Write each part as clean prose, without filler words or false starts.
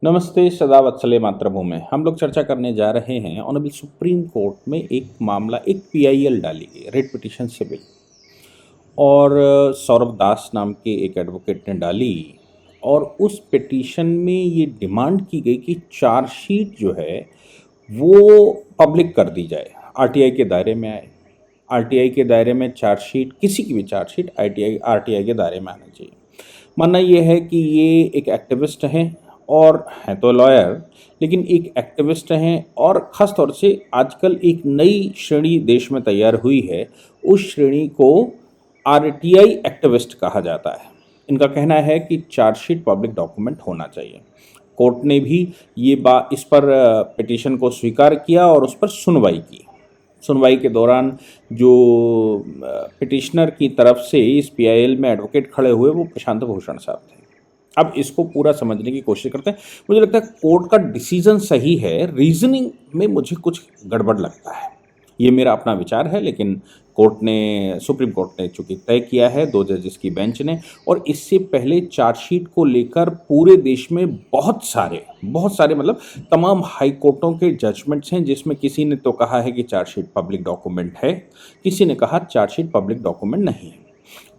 नमस्ते सदा वत्सले मातृभूमि। हम लोग चर्चा करने जा रहे हैं ऑनरेबल सुप्रीम कोर्ट में एक मामला, एक पीआईएल डाली गई, रेट पिटीशन सिविल, और सौरभ दास नाम के एक एडवोकेट ने डाली। और उस पिटीशन में ये डिमांड की गई कि चार्जशीट जो है वो पब्लिक कर दी जाए, आरटीआई के दायरे में आए। आरटीआई के दायरे में चार्जशीट, किसी की भी चार्जशीट आरटीआई के दायरे में आना चाहिए। मानना ये है कि ये एक एक्टिविस्ट हैं, और हैं तो लॉयर, लेकिन एक एक्टिविस्ट हैं, और ख़ास तौर से आजकल एक नई श्रेणी देश में तैयार हुई है। उस श्रेणी को आरटीआई एक्टिविस्ट कहा जाता है। इनका कहना है कि चार्जशीट पब्लिक डॉक्यूमेंट होना चाहिए। कोर्ट ने भी इस पर पिटीशन को स्वीकार किया और उस पर सुनवाई की। सुनवाई के दौरान जो पिटिशनर की तरफ से इस पीआईएल में एडवोकेट खड़े हुए वो प्रशांत भूषण साहब थे। अब इसको पूरा समझने की कोशिश करते हैं। मुझे लगता है कोर्ट का डिसीजन सही है, रीजनिंग में मुझे कुछ गड़बड़ लगता है। ये मेरा अपना विचार है, लेकिन सुप्रीम कोर्ट ने चूंकि तय किया है, 2 जजेस की बेंच ने, और इससे पहले चार्जशीट को लेकर पूरे देश में बहुत सारे मतलब तमाम हाई कोर्टों के जजमेंट्स हैं, जिसमें किसी ने तो कहा है कि चार्जशीट पब्लिक डॉक्यूमेंट है, किसी ने कहा चार्जशीट पब्लिक डॉक्यूमेंट नहीं है।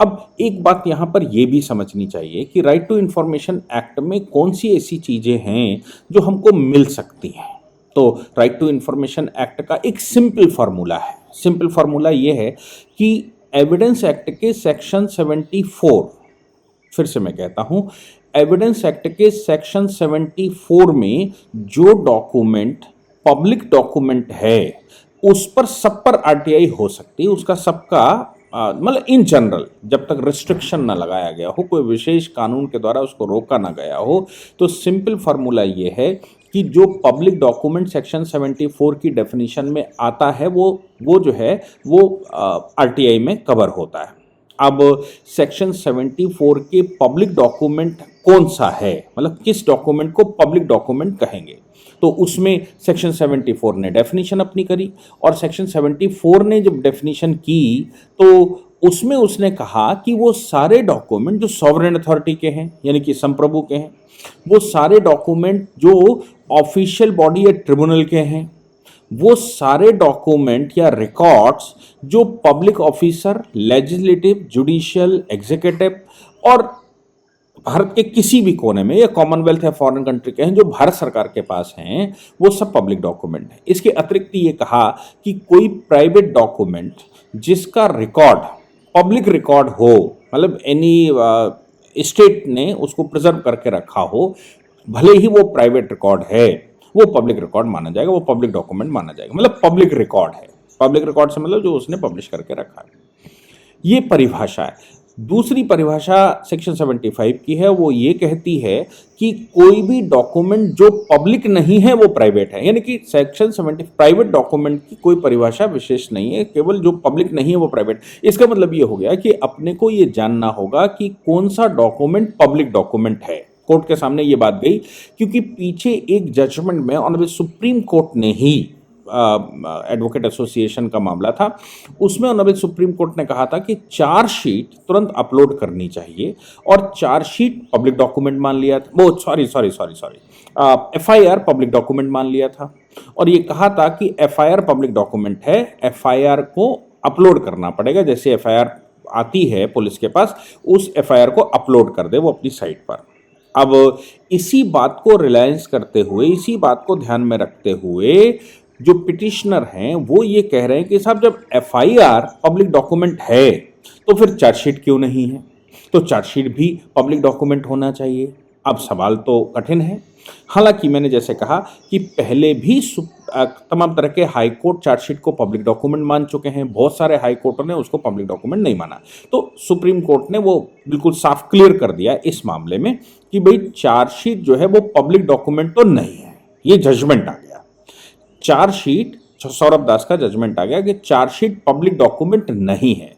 अब एक बात यहाँ पर यह भी समझनी चाहिए कि राइट टू इंफॉर्मेशन एक्ट में कौन सी ऐसी चीज़ें हैं जो हमको मिल सकती हैं। तो राइट टू इंफॉर्मेशन एक्ट का एक सिंपल फार्मूला है। सिंपल फार्मूला ये है कि एविडेंस एक्ट के सेक्शन 74, फिर से मैं कहता हूँ, एविडेंस एक्ट के सेक्शन 74 में जो डॉक्यूमेंट पब्लिक डॉक्यूमेंट है उस पर सब पर आरटीआई हो सकती है। उसका सबका मतलब इन जनरल, जब तक रिस्ट्रिक्शन ना लगाया गया हो, कोई विशेष कानून के द्वारा उसको रोका ना गया हो, तो सिंपल फार्मूला ये है कि जो पब्लिक डॉक्यूमेंट सेक्शन 74 की डेफिनेशन में आता है वो जो है वो आरटीआई में कवर होता है। अब सेक्शन 74 के पब्लिक डॉक्यूमेंट कौन सा है, मतलब किस डॉक्यूमेंट को पब्लिक डॉक्यूमेंट कहेंगे, तो उसमें सेक्शन 74 ने डेफिनेशन अपनी करी। और सेक्शन 74 ने जब डेफिनेशन की तो उसमें उसने कहा कि वो सारे डॉक्यूमेंट जो सॉवरेन अथॉरिटी के हैं, यानी कि संप्रभु के हैं, वो सारे डॉक्यूमेंट जो ऑफिशियल बॉडी या ट्रिब्यूनल के हैं, वो सारे डॉक्यूमेंट या रिकॉर्ड्स जो public officer, legislative, judicial, executive और भारत के किसी भी कोने में या कॉमनवेल्थ या फॉरेन कंट्री के हैं जो भारत सरकार के पास हैं, वो सब पब्लिक डॉक्यूमेंट है। इसके अतिरिक्त ये कहा कि कोई प्राइवेट डॉक्यूमेंट जिसका रिकॉर्ड पब्लिक रिकॉर्ड हो, मतलब एनी स्टेट ने उसको प्रिजर्व करके रखा हो, भले ही वो प्राइवेट रिकॉर्ड है, वो पब्लिक रिकॉर्ड माना जाएगा, वो पब्लिक डॉक्यूमेंट माना जाएगा। मतलब पब्लिक रिकॉर्ड है, पब्लिक रिकॉर्ड से मतलब जो उसने पब्लिश करके रखा है। ये परिभाषा है। दूसरी परिभाषा सेक्शन 75 की है, वो ये कहती है कि कोई भी डॉक्यूमेंट जो पब्लिक नहीं है वो प्राइवेट है। यानी कि सेक्शन 70 प्राइवेट डॉक्यूमेंट की कोई परिभाषा विशेष नहीं है, केवल जो पब्लिक नहीं है वो प्राइवेट। इसका मतलब ये हो गया कि अपने को ये जानना होगा कि कौन सा डॉक्यूमेंट पब्लिक डॉक्यूमेंट है। कोर्ट के सामने ये बात गई क्योंकि पीछे एक जजमेंट में ऑनरेबल सुप्रीम कोर्ट ने ही एडवोकेट एसोसिएशन का मामला था, उसमें ऑनरेबल सुप्रीम कोर्ट ने कहा था कि चार्जशीट तुरंत अपलोड करनी चाहिए, और चार्जशीट पब्लिक डॉक्यूमेंट मान लिया था, वो सॉरी एफआईआर पब्लिक डॉक्यूमेंट मान लिया था, और ये कहा था कि एफआईआर पब्लिक डॉक्यूमेंट है, एफआईआर को अपलोड करना पड़ेगा। जैसे एफआईआर आती है पुलिस के पास, उस एफआईआर को अपलोड कर दे वो अपनी साइट पर। अब इसी बात को रिलायंस करते हुए, इसी बात को ध्यान में रखते हुए जो पिटिशनर हैं वो ये कह रहे हैं कि साहब जब एफआईआर पब्लिक डॉक्यूमेंट है तो फिर चार्जशीट क्यों नहीं है, तो चार्जशीट भी पब्लिक डॉक्यूमेंट होना चाहिए। अब सवाल तो कठिन है। हालांकि मैंने जैसे कहा कि पहले भी तमाम तरह के हाई कोर्ट चार्जशीट को पब्लिक डॉक्यूमेंट मान चुके हैं, बहुत सारे हाई कोर्टों ने उसको पब्लिक डॉक्यूमेंट नहीं माना। तो सुप्रीम कोर्ट ने वो बिल्कुल साफ क्लियर कर दिया इस मामले में कि भाई चार्जशीट जो है वो पब्लिक डॉक्यूमेंट तो नहीं है। ये जजमेंट आ गया, चार्जशीट, सौरभ दास का जजमेंट आ गया कि चार्जशीट पब्लिक डॉक्यूमेंट नहीं है।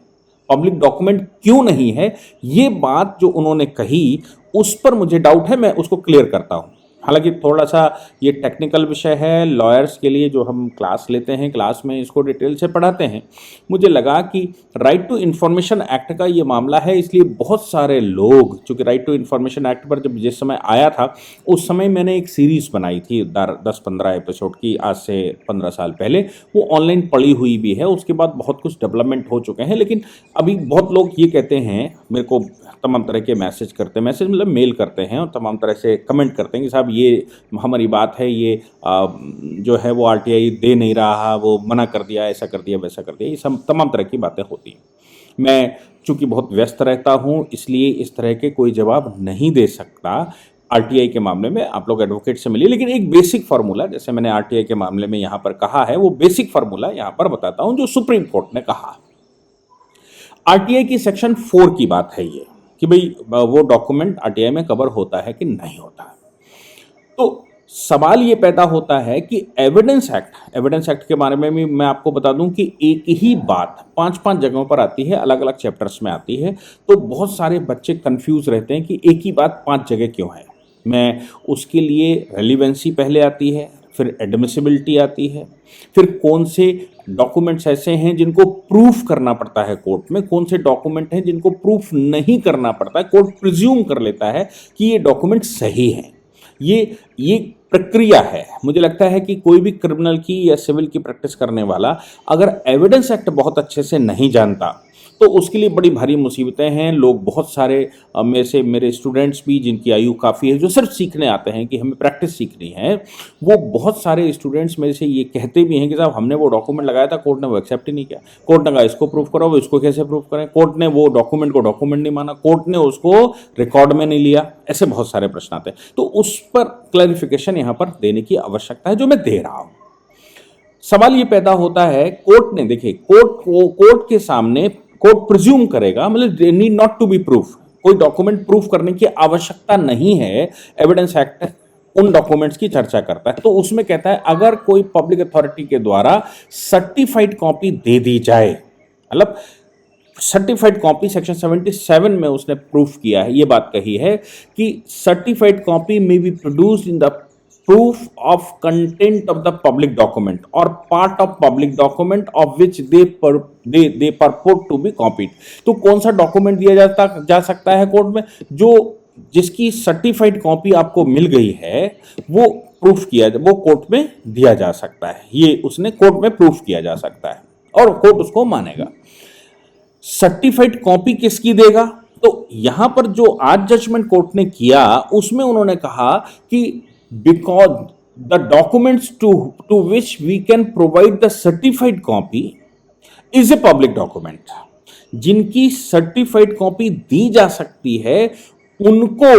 पब्लिक डॉक्यूमेंट क्यों नहीं है, ये बात जो उन्होंने कही उस पर मुझे डाउट है, मैं उसको क्लियर करता हूं। हालांकि थोड़ा सा ये टेक्निकल विषय है, लॉयर्स के लिए जो हम क्लास लेते हैं, क्लास में इसको डिटेल से पढ़ाते हैं। मुझे लगा कि राइट टू इन्फॉर्मेशन एक्ट का ये मामला है, इसलिए बहुत सारे लोग, चूँकि राइट टू इन्फॉर्मेशन एक्ट पर जब जिस समय आया था उस समय मैंने एक सीरीज़ बनाई थी 10-15 एपिसोड की, आज से 15 साल पहले। वो ऑनलाइन पड़ी हुई भी है, उसके बाद बहुत कुछ डेवलपमेंट हो चुके हैं। लेकिन अभी बहुत लोग ये कहते हैं, मेरे को तमाम तरह के मैसेज करते हैं, मैसेज मतलब मेल करते हैं और तमाम तरह से कमेंट करते हैं कि साहब ये हमारी बात है, ये जो है वो आरटीआई दे नहीं रहा, वो मना कर दिया, ऐसा कर दिया, वैसा कर दिया, ये सब तमाम तरह की बातें होती हैं। मैं चूँकि बहुत व्यस्त रहता हूँ, इसलिए इस तरह के कोई जवाब नहीं दे सकता। आरटीआई के मामले में आप लोग एडवोकेट से मिलिए, लेकिन एक बेसिक फार्मूला, जैसे मैंने आरटीआई के मामले में यहाँ पर कहा है, वो बेसिक फार्मूला यहाँ पर बताता हूँ जो सुप्रीम कोर्ट ने कहा। आरटीआई की सेक्शन 4 की बात है ये, कि भाई वो डॉक्यूमेंट आरटीआई में कवर होता है कि नहीं होता है। तो सवाल ये पैदा होता है कि एविडेंस एक्ट के बारे में भी मैं आपको बता दूं कि एक ही बात 5-5 जगहों पर आती है, अलग अलग चैप्टर्स में आती है। तो बहुत सारे बच्चे कंफ्यूज रहते हैं कि एक ही बात 5 जगह क्यों है। मैं उसके लिए रेलिवेंसी पहले आती है, फिर एडमिसिबिलिटी आती है, फिर कौन से डॉक्यूमेंट्स ऐसे हैं जिनको प्रूफ करना पड़ता है कोर्ट में, कौन से डॉक्यूमेंट हैं जिनको प्रूफ नहीं करना पड़ता है, कोर्ट प्रिज्यूम कर लेता है कि ये डॉक्यूमेंट सही हैं। ये प्रक्रिया है। मुझे लगता है कि कोई भी क्रिमिनल की या सिविल की प्रैक्टिस करने वाला अगर एविडेंस एक्ट बहुत अच्छे से नहीं जानता तो उसके लिए बड़ी भारी मुसीबतें हैं। लोग बहुत सारे में से मेरे स्टूडेंट्स भी, जिनकी आयु काफ़ी है, जो सिर्फ सीखने आते हैं कि हमें प्रैक्टिस सीखनी है, वो बहुत सारे स्टूडेंट्स मेरे से ये कहते भी हैं कि साहब हमने वो डॉक्यूमेंट लगाया था, कोर्ट ने वो एक्सेप्ट ही नहीं किया, कोर्ट ने कहा इसको प्रूफ करो, वो इसको कैसे प्रूफ करें, कोर्ट ने वो डॉक्यूमेंट को डॉक्यूमेंट नहीं माना, कोर्ट ने उसको रिकॉर्ड में नहीं लिया। ऐसे बहुत सारे प्रश्न आते हैं। तो उस पर क्लैरिफिकेशन यहाँ पर देने की आवश्यकता है, जो मैं दे रहा हूँ। सवाल ये पैदा होता है, कोर्ट ने, देखिए, कोर्ट के सामने कोर्ट प्रिज्यूम करेगा, मतलब need not to be proof, कोई डॉक्यूमेंट प्रूफ करने की आवश्यकता नहीं है। एविडेंस एक्ट उन डॉक्यूमेंट्स की चर्चा करता है, तो उसमें कहता है अगर कोई पब्लिक अथॉरिटी के द्वारा सर्टिफाइड कॉपी दे दी जाए, मतलब सर्टिफाइड कॉपी, सेक्शन 77 में उसने प्रूफ किया है, ये बात कही है कि सर्टिफाइड कॉपी में be produced in the proof of content of the public document or part of public document of which they purport to be copied। तो कौन सा डॉक्यूमेंट दिया जा सकता है कोर्ट में, जो जिसकी सर्टिफाइड कॉपी आपको मिल गई है, वो प्रूफ किया, वो कोर्ट में दिया जा सकता है। ये उसने कोर्ट में प्रूफ किया जा सकता है और कोर्ट उसको मानेगा। सर्टिफाइड कॉपी किसकी देगा? तो यहां पर जो आज जजमेंट कोर्ट ने किया, उसमें उन्होंने कहा कि because the documents to which we can provide the certified copy is a public document। जिनकी सर्टिफाइड कॉपी दी जा सकती है उनको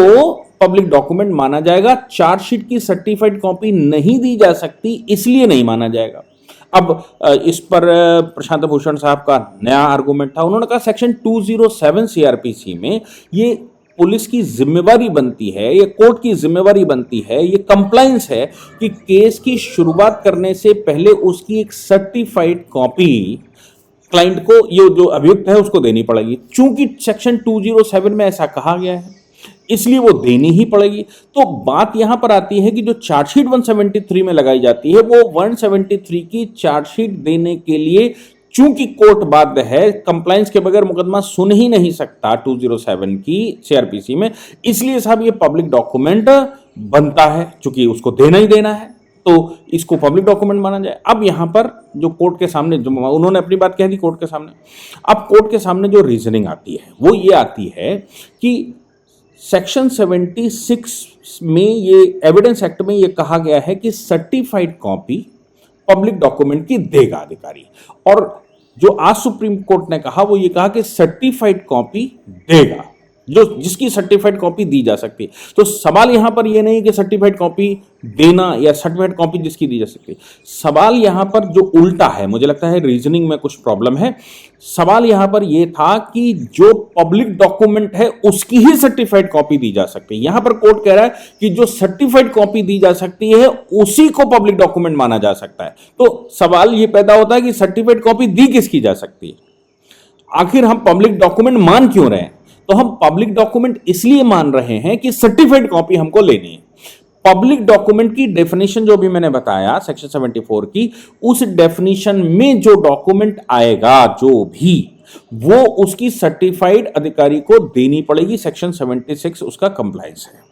पब्लिक डॉक्यूमेंट माना जाएगा। चार्जशीट की सर्टिफाइड कॉपी नहीं दी जा सकती, इसलिए नहीं माना जाएगा। अब इस पर प्रशांत भूषण साहब का नया आर्गूमेंट था। उन्होंने कहा सेक्शन 207 सीआरपीसी में ये पुलिस की जिम्मेवारी बनती है, ये कोर्ट की जिम्मेवारी बनती है, ये कंप्लायंस है कि केस की शुरुआत करने से पहले उसकी एक सर्टिफाइड कॉपी क्लाइंट को, ये जो अभियुक्त है, उसको देनी पड़ेगी। चूंकि सेक्शन 207 में ऐसा कहा गया है, इसलिए वो देनी ही पड़ेगी। तो बात यहां पर आती है कि जो चार्जशीट 173 में लगाई जाती है, वो 173 की चार्जशीट देने के लिए चूंकि कोर्ट बाध्य है, कंप्लायंस के बगैर मुकदमा सुन ही नहीं सकता 207 की सीआरपीसी में, इसलिए साहब ये पब्लिक डॉक्यूमेंट बनता है। चूंकि उसको देना ही देना है, तो इसको पब्लिक डॉक्यूमेंट माना जाए। अब यहां पर जो कोर्ट के सामने, जो उन्होंने अपनी बात कह दी कोर्ट के सामने, अब कोर्ट के सामने जो रीजनिंग आती है वो ये आती है कि सेक्शन 76 में, ये एविडेंस एक्ट में ये कहा गया है कि सर्टिफाइड कॉपी पब्लिक डॉक्यूमेंट की देगा अधिकारी, और जो आज सुप्रीम कोर्ट ने कहा वो ये कहा कि सर्टिफाइड कॉपी देगा, जो जिसकी सर्टिफाइड कॉपी दी जा सकती है। तो सवाल यहां पर ये नहीं कि सर्टिफाइड कॉपी देना या सर्टिफाइड कॉपी जिसकी दी जा सकती है। सवाल यहां पर जो उल्टा है, मुझे लगता है रीजनिंग में कुछ प्रॉब्लम है। सवाल यहां पर यह था कि जो पब्लिक डॉक्यूमेंट है उसकी ही सर्टिफाइड कॉपी दी जा सकती है। यहां पर कोर्ट कह रहा है कि जो सर्टिफाइड कॉपी दी जा सकती है उसी को पब्लिक डॉक्यूमेंट माना जा सकता है। तो सवाल यह पैदा होता है कि सर्टिफाइड कॉपी दी किसकी जा सकती है? आखिर हम पब्लिक डॉक्यूमेंट मान क्यों रहे हैं? तो हम पब्लिक डॉक्यूमेंट इसलिए मान रहे हैं कि सर्टिफाइड कॉपी हमको लेनी है। पब्लिक डॉक्यूमेंट की डेफिनेशन जो भी मैंने बताया सेक्शन 74 की, उस डेफिनेशन में जो डॉक्यूमेंट आएगा जो भी, वो उसकी सर्टिफाइड अधिकारी को देनी पड़ेगी। सेक्शन 76 उसका कंप्लायंस है।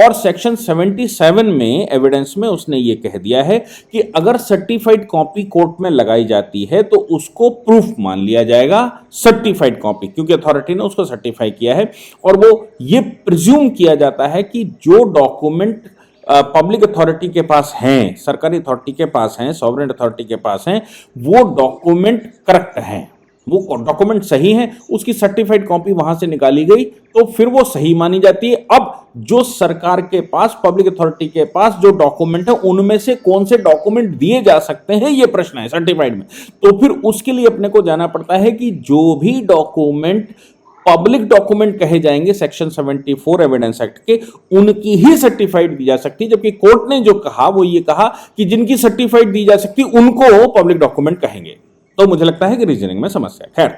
और सेक्शन 77 में एविडेंस में उसने ये कह दिया है कि अगर सर्टिफाइड कॉपी कोर्ट में लगाई जाती है तो उसको प्रूफ मान लिया जाएगा, सर्टिफाइड कॉपी, क्योंकि अथॉरिटी ने उसको सर्टिफाई किया है। और वो ये प्रिज्यूम किया जाता है कि जो डॉक्यूमेंट पब्लिक अथॉरिटी के पास हैं, सरकारी अथॉरिटी के पास हैं, सॉवरेन अथॉरिटी के पास हैं, वो डॉक्यूमेंट करेक्ट हैं, वो डॉक्यूमेंट सही हैं, उसकी सर्टिफाइड कॉपी वहां से निकाली गई तो फिर वो सही मानी जाती है। अब जो सरकार के पास, पब्लिक अथॉरिटी के पास जो डॉक्यूमेंट है, उनमें से कौन से डॉक्यूमेंट दिए जा सकते हैं, ये प्रश्न है सर्टिफाइड में। तो फिर उसके लिए अपने को जाना पड़ता है कि जो भी डॉक्यूमेंट पब्लिक डॉक्यूमेंट कहे जाएंगे सेक्शन 74 एविडेंस एक्ट के, उनकी ही सर्टिफाइड दी जा सकती है। जबकि कोर्ट ने जो कहा वो ये कहा कि जिनकी सर्टिफाइड दी जा सकती उनको पब्लिक डॉक्यूमेंट कहेंगे। तो मुझे लगता है कि रीजनिंग में समस्या है। खैर,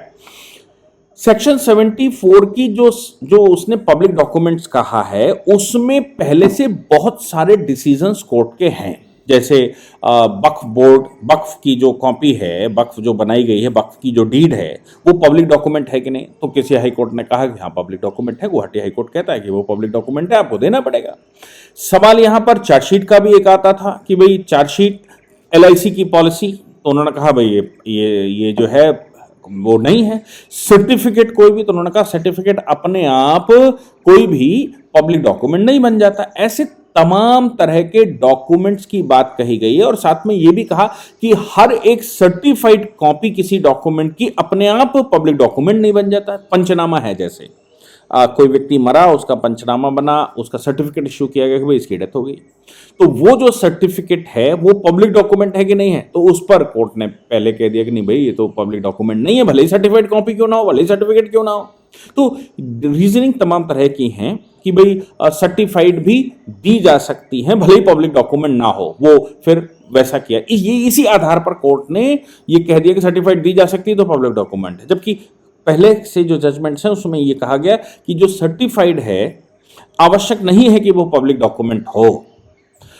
सेक्शन 74 की जो उसने पब्लिक डॉक्यूमेंट्स कहा है, उसमें पहले से बहुत सारे डिसीजंस कोर्ट के हैं। जैसे वक्फ बोर्ड, वक्फ की जो कॉपी है, वक्फ जो बनाई गई है, वक्फ की जो डीड है, वो पब्लिक डॉक्यूमेंट है कि नहीं? तो किसी हाई कोर्ट ने कहा कि हाँ पब्लिक डॉक्यूमेंट है, गुवाहाटी हाई कोर्ट कहता है कि वो पब्लिक डॉक्यूमेंट है, आपको देना पड़ेगा। सवाल यहां पर चार्जशीट का भी एक आता था कि भाई चार्जशीट LIC की पॉलिसी, तो उन्होंने कहा भाई ये जो है वो नहीं है। सर्टिफिकेट कोई भी, तो उन्होंने कहा सर्टिफिकेट अपने आप कोई भी पब्लिक डॉक्यूमेंट नहीं बन जाता। ऐसे तमाम तरह के डॉक्यूमेंट्स की बात कही गई है। और साथ में यह भी कहा कि हर एक सर्टिफाइड कॉपी किसी डॉक्यूमेंट की अपने आप पब्लिक डॉक्यूमेंट नहीं बन जाता। पंचनामा है, जैसे कोई व्यक्ति मरा, उसका पंचनामा बना, उसका सर्टिफिकेट इश्यू किया गया कि भाई इसकी डेथ हो गई, तो वो जो सर्टिफिकेट है वो पब्लिक डॉक्यूमेंट है कि नहीं है? तो उस पर कोर्ट ने पहले कह दिया कि नहीं भाई ये तो पब्लिक डॉक्यूमेंट नहीं है, भले ही सर्टिफाइड कॉपी क्यों ना हो, भले ही सर्टिफिकेट क्यों ना हो। तो रीजनिंग तमाम तरह की हैं कि भाई सर्टिफाइड भी दी जा सकती हैं भले ही पब्लिक डॉक्यूमेंट ना हो। वो फिर वैसा किया, ये इसी आधार पर कोर्ट ने ये कह दिया कि सर्टिफाइड दी जा सकती है तो पब्लिक डॉक्यूमेंट है। जबकि पहले से जो जजमेंट्स हैं उसमें ये कहा गया कि जो सर्टिफाइड है आवश्यक नहीं है कि वो पब्लिक डॉक्यूमेंट हो।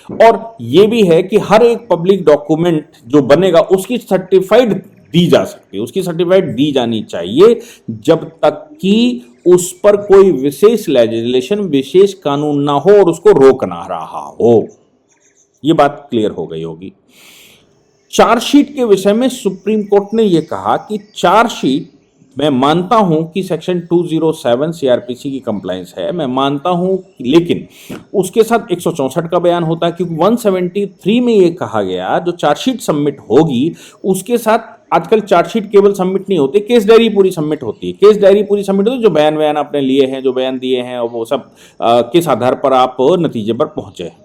और ये भी है कि हर एक पब्लिक डॉक्यूमेंट जो बनेगा उसकी सर्टिफाइड दी जा सकती है, उसकी सर्टिफाइड दी जानी चाहिए, जब तक कि उस पर कोई विशेष लेजिस्लेशन, विशेष कानून ना हो और उसको रोक ना रहा हो। ये बात क्लियर हो गई होगी। चार्जशीट के विषय में सुप्रीम कोर्ट ने यह कहा कि चार्जशीट, मैं मानता हूं कि सेक्शन 207 CRPC की कंप्लायंस है, मैं मानता हूं, लेकिन उसके साथ 164 का बयान होता है, क्योंकि 173 में यह कहा गया जो चार्जशीट सबमिट होगी उसके साथ, आजकल चार्जशीट केवल सबमिट नहीं होती, केस डायरी पूरी सबमिट होती है। केस डायरी पूरी सबमिट होती है, जो बयान आपने लिए हैं, जो बयान दिए हैं, और वो सब किस आधार पर आप नतीजे पर पहुंचे हैं।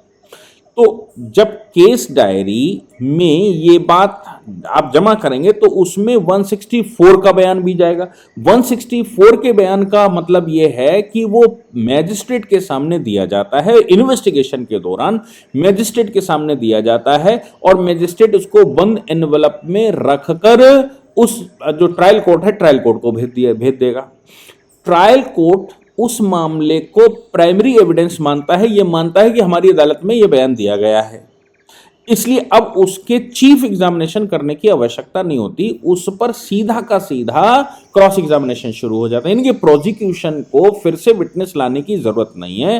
तो जब केस डायरी में ये बात आप जमा करेंगे तो उसमें 164 का बयान भी जाएगा। 164 के बयान का मतलब ये है कि वो मैजिस्ट्रेट के सामने दिया जाता है, इन्वेस्टिगेशन के दौरान मैजिस्ट्रेट के सामने दिया जाता है, और मैजिस्ट्रेट उसको बंद एनवलप में रखकर उस जो ट्रायल कोर्ट है, ट्रायल कोर्ट को भेज देगा। ट्रायल कोर्ट उस मामले को प्राइमरी एविडेंस मानता है, यह मानता है कि हमारी अदालत में यह बयान दिया गया है, इसलिए अब उसके चीफ एग्जामिनेशन करने की आवश्यकता नहीं होती, उस पर सीधा का सीधा क्रॉस एग्जामिनेशन शुरू हो जाता है। इनके प्रोसिक्यूशन को फिर से विटनेस लाने की जरूरत नहीं है।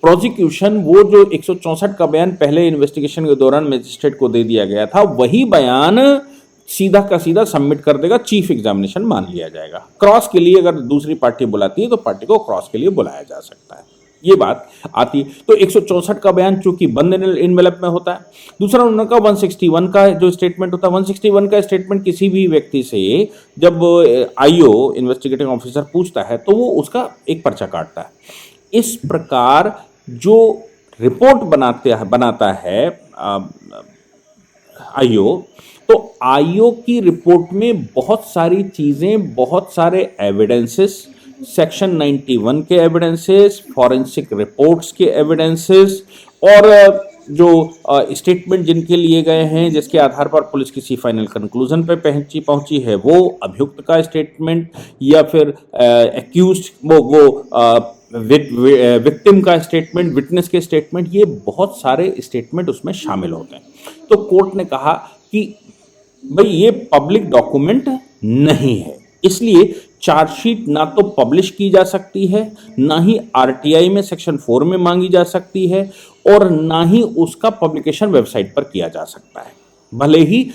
प्रोसिक्यूशन वो जो 164 का बयान पहले इन्वेस्टिगेशन के दौरान मजिस्ट्रेट को दे दिया गया था, वही बयान सीधा का सीधा सबमिट कर देगा, चीफ एग्जामिनेशन मान लिया जाएगा। क्रॉस के लिए अगर दूसरी पार्टी बुलाती है तो पार्टी को क्रॉस के लिए बुलाया जा सकता है, ये बात आती है। तो 164 का बयान चूंकि बंद एनवेलप में होता है। दूसरा उनका 161 का जो स्टेटमेंट होता है, 161 का स्टेटमेंट किसी भी व्यक्ति से जब IO इन्वेस्टिगेटिंग ऑफिसर पूछता है तो वो उसका एक पर्चा काटता है। इस प्रकार जो रिपोर्ट बनाता है IO, तो IO की रिपोर्ट में बहुत सारी चीजें, बहुत सारे एविडेंसेस, सेक्शन 91 के एविडेंसेस, फॉरेंसिक रिपोर्ट्स के एविडेंसेस, और जो स्टेटमेंट जिनके लिए गए हैं, जिसके आधार पर पुलिस किसी फाइनल कंक्लूजन पे पहुंची है, वो अभियुक्त का स्टेटमेंट या फिर एक्यूज्ड वो विक्टिम का स्टेटमेंट, विटनेस के स्टेटमेंट, ये बहुत सारे स्टेटमेंट उसमें शामिल होते हैं। तो कोर्ट ने कहा कि भाई ये पब्लिक डॉक्यूमेंट नहीं है, इसलिए चार्जशीट ना तो पब्लिश की जा सकती है, ना ही आरटीआई में सेक्शन 4 में मांगी जा सकती है, और ना ही उसका पब्लिकेशन वेबसाइट पर किया जा सकता है। भले ही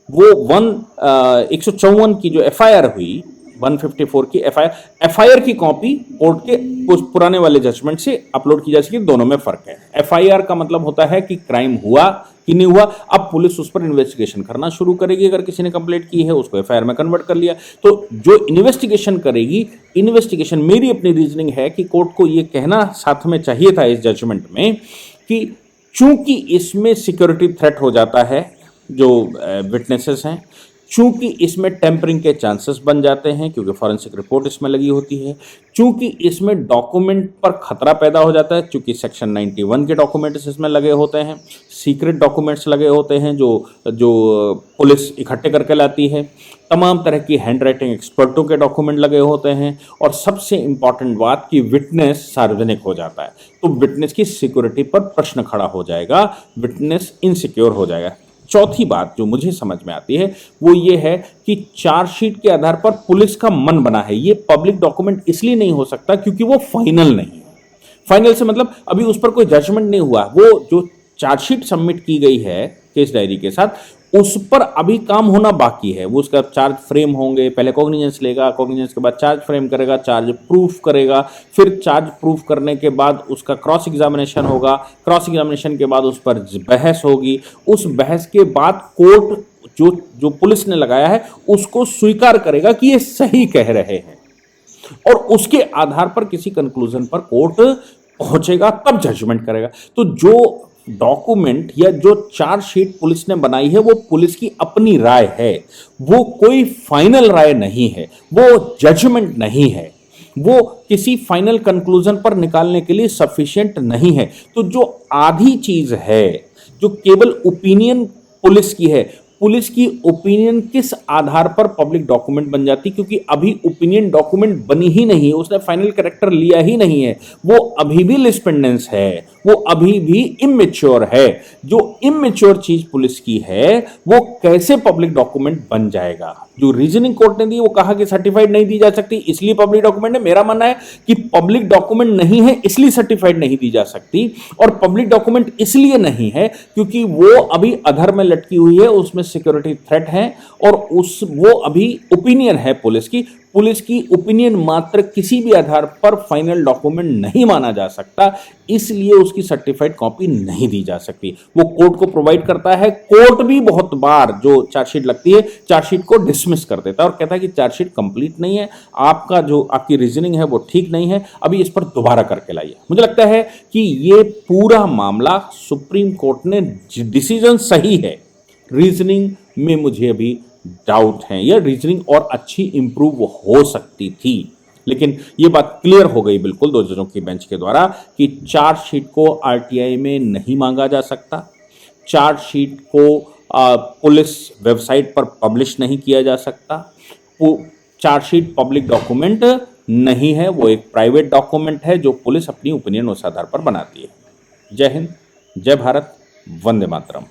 वो 154 की जो एफआईआर हुई, 154 की एफआईआर की कॉपी कोर्ट के कुछ पुराने वाले जजमेंट से अपलोड की जा सके, दोनों में फर्क है। एफआईआर का मतलब होता है कि क्राइम हुआ कि नहीं हुआ, अब पुलिस उस पर इन्वेस्टिगेशन करना शुरू करेगी। अगर किसी ने कंप्लेंट की है उसको एफआईआर में कन्वर्ट कर लिया, तो जो इन्वेस्टिगेशन करेगी, इन्वेस्टिगेशन, मेरी अपनी रीजनिंग है कि कोर्ट को यह कहना साथ में चाहिए था इस जजमेंट में कि चूंकि इसमें सिक्योरिटी थ्रेट हो जाता है जो विटनेसेस हैं, चूंकि इसमें टेम्परिंग के चांसेस बन जाते हैं क्योंकि फॉरेंसिक रिपोर्ट इसमें लगी होती है, चूंकि इसमें डॉक्यूमेंट पर खतरा पैदा हो जाता है, चूंकि सेक्शन 91 के डॉक्यूमेंट्स इसमें लगे होते हैं, सीक्रेट डॉक्यूमेंट्स लगे होते हैं जो पुलिस इकट्ठे करके लाती है, तमाम तरह की हैंड राइटिंग एक्सपर्टों के डॉक्यूमेंट लगे होते हैं, और सबसे इंपॉर्टेंट बात कि विटनेस सार्वजनिक हो जाता है, तो विटनेस की सिक्योरिटी पर प्रश्न खड़ा हो जाएगा, विटनेस इनसिक्योर हो जाएगा। चौथी बात जो मुझे समझ में आती है वो ये है कि चार्जशीट के आधार पर पुलिस का मन बना है, ये पब्लिक डॉक्यूमेंट इसलिए नहीं हो सकता क्योंकि वो फाइनल नहीं है। फाइनल से मतलब अभी उस पर कोई जजमेंट नहीं हुआ, वो जो चार्जशीट सबमिट की गई है केस डायरी के साथ, उस पर अभी काम होना बाकी है। वो उसका चार्ज फ्रेम होंगे, पहले कॉग्निजेंस लेगा, कॉग्निजेंस के बाद चार्ज फ्रेम करेगा, चार्ज प्रूफ करेगा, फिर चार्ज प्रूफ करने के बाद उसका क्रॉस एग्जामिनेशन होगा, क्रॉस एग्जामिनेशन के बाद उस पर बहस होगी, उस बहस के बाद कोर्ट जो पुलिस ने लगाया है उसको स्वीकार करेगा कि ये सही कह रहे हैं, और उसके आधार पर किसी कंक्लूजन पर कोर्ट पहुंचेगा, तब जजमेंट करेगा। तो जो डॉक्यूमेंट या जो चार्जशीट पुलिस ने बनाई है वो पुलिस की अपनी राय है, वो कोई फाइनल राय नहीं है, वो जजमेंट नहीं है, वो किसी फाइनल कंक्लूजन पर निकालने के लिए सफिशिएंट नहीं है। तो जो आधी चीज है, जो केवल ओपिनियन पुलिस की है, पुलिस की ओपिनियन किस आधार पर पब्लिक डॉक्यूमेंट बन जाती, क्योंकि अभी ओपिनियन डॉक्यूमेंट बनी ही नहीं है, उसने फाइनल कैरेक्टर लिया ही नहीं है, वो अभी भी लिस्पेंडेंस है, वो अभी भी इमेच्योर है। जो इमेच्योर चीज पुलिस की है वो कैसे पब्लिक डॉक्यूमेंट बन जाएगा? जो रीजनिंग कोर्ट ने दी वो कहा कि सर्टिफाइड नहीं दी जा सकती इसलिए पब्लिक डॉक्यूमेंट है। मेरा मानना है कि पब्लिक डॉक्यूमेंट नहीं है इसलिए सर्टिफाइड नहीं दी जा सकती, और पब्लिक डॉक्यूमेंट इसलिए नहीं है क्योंकि वो अभी अधर में लटकी हुई है, उसमें सिक्योरिटी थ्रेट है, और वो अभी ओपिनियन है पुलिस की ओपिनियन मात्र किसी भी आधार पर फाइनल डॉक्यूमेंट नहीं माना जा सकता, इसलिए उसकी सर्टिफाइड कॉपी नहीं दी जा सकती। वो कोर्ट को प्रोवाइड करता है। कोर्ट भी बहुत बार जो चार्जशीट लगती है, चार्जशीट को डिसमिस कर देता है और कहता है कि चार्जशीट कंप्लीट नहीं है, आपकी रीजनिंग है वो ठीक नहीं है, अभी इस पर दोबारा करके लाइए। मुझे लगता है कि ये पूरा मामला सुप्रीम कोर्ट ने डिसीजन सही है, रीजनिंग में मुझे अभी डाउट है, या रीजनिंग और अच्छी इंप्रूव हो सकती थी, लेकिन ये बात क्लियर हो गई बिल्कुल 2 जजों की बेंच के द्वारा कि चार्जशीट को आरटीआई में नहीं मांगा जा सकता, चार्जशीट को पुलिस वेबसाइट पर पब्लिश नहीं किया जा सकता, चार्जशीट पब्लिक डॉक्यूमेंट नहीं है, वो एक प्राइवेट डॉक्यूमेंट है जो पुलिस अपनी ओपिनियन उस आधार पर बनाती है। जय हिंद, जय भारत, वंदे मातरम।